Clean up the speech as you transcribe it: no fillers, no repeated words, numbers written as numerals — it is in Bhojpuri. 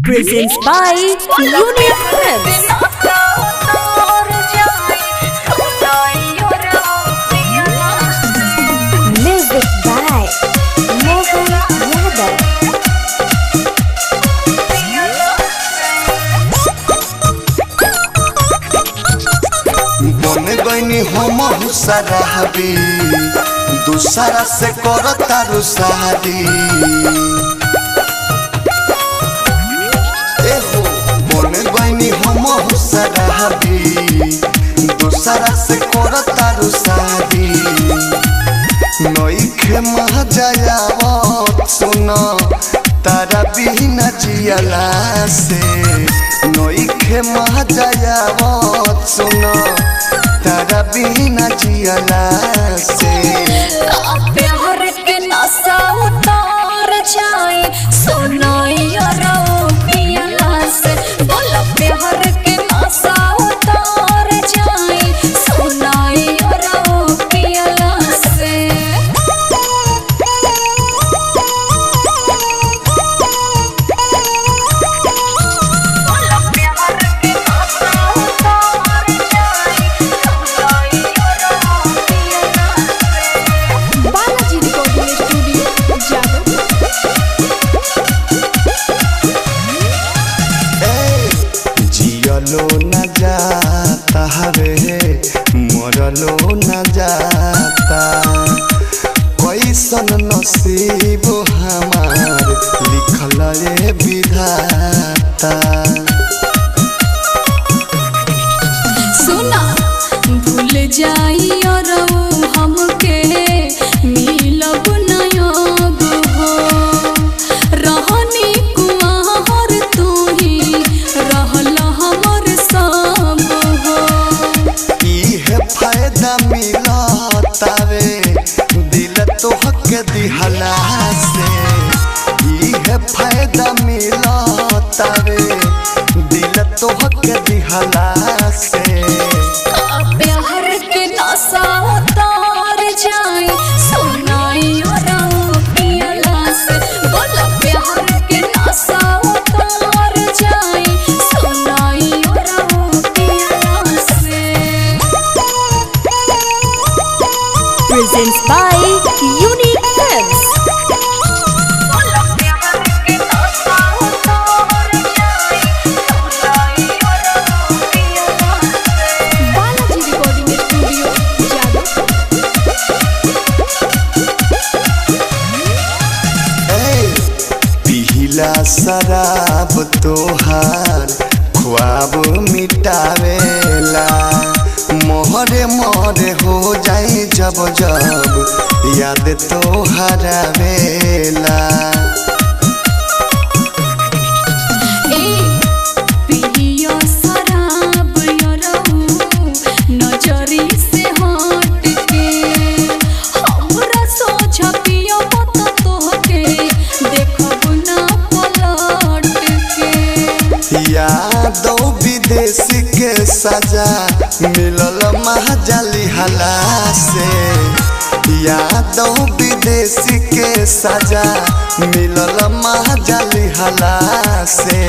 Presents by Unique Films. Music by Mohan Yadav. बन गईनी हम हुसराबी दूसरा से करतारू शादी बन गईनी हम हुसराबी दूसरा से करतारू शादी नईखे महजायावत सुन तारा बिना जियला से नईखे महजायावत सुन तारा बिना जियला से प्यार के नशा उतार जाए सुनाइया रो पियला से बोला प्यार के नशा उतार जाए सुनाइया रो पियला से जियलो न जाता रे मरलो न जाता कैसन नसीब हमार लिखल रे विधाता सुना भूल जाइयो रो हमके मिलब नयब हो रहनी कुमार तू ही रहल हमर सब हो इहे फायदा मिलता रे दिल तोहके दिहला से इहे फायदा मिलता रे दिल तोहके दिहला से प्यार के नशा उतार जाए सुनाइयो रो पियला से बोला प्यार के नशा उतार जाए सुनाइयो रो पियला से Presents by Unique Films. पिहिला शराब तोहार ख्वाब मिटावेला मोहरे मोहरे हो जाए जब जब याद तोहरा वेला पियो शराब नजरी से हट के हमरा सोझा पियो मत तोहके देखब ना पलट के यादो विदेशी के सजा मिलल महजाली हला से यादो विदेशी के सजा मिलल महजाली हला से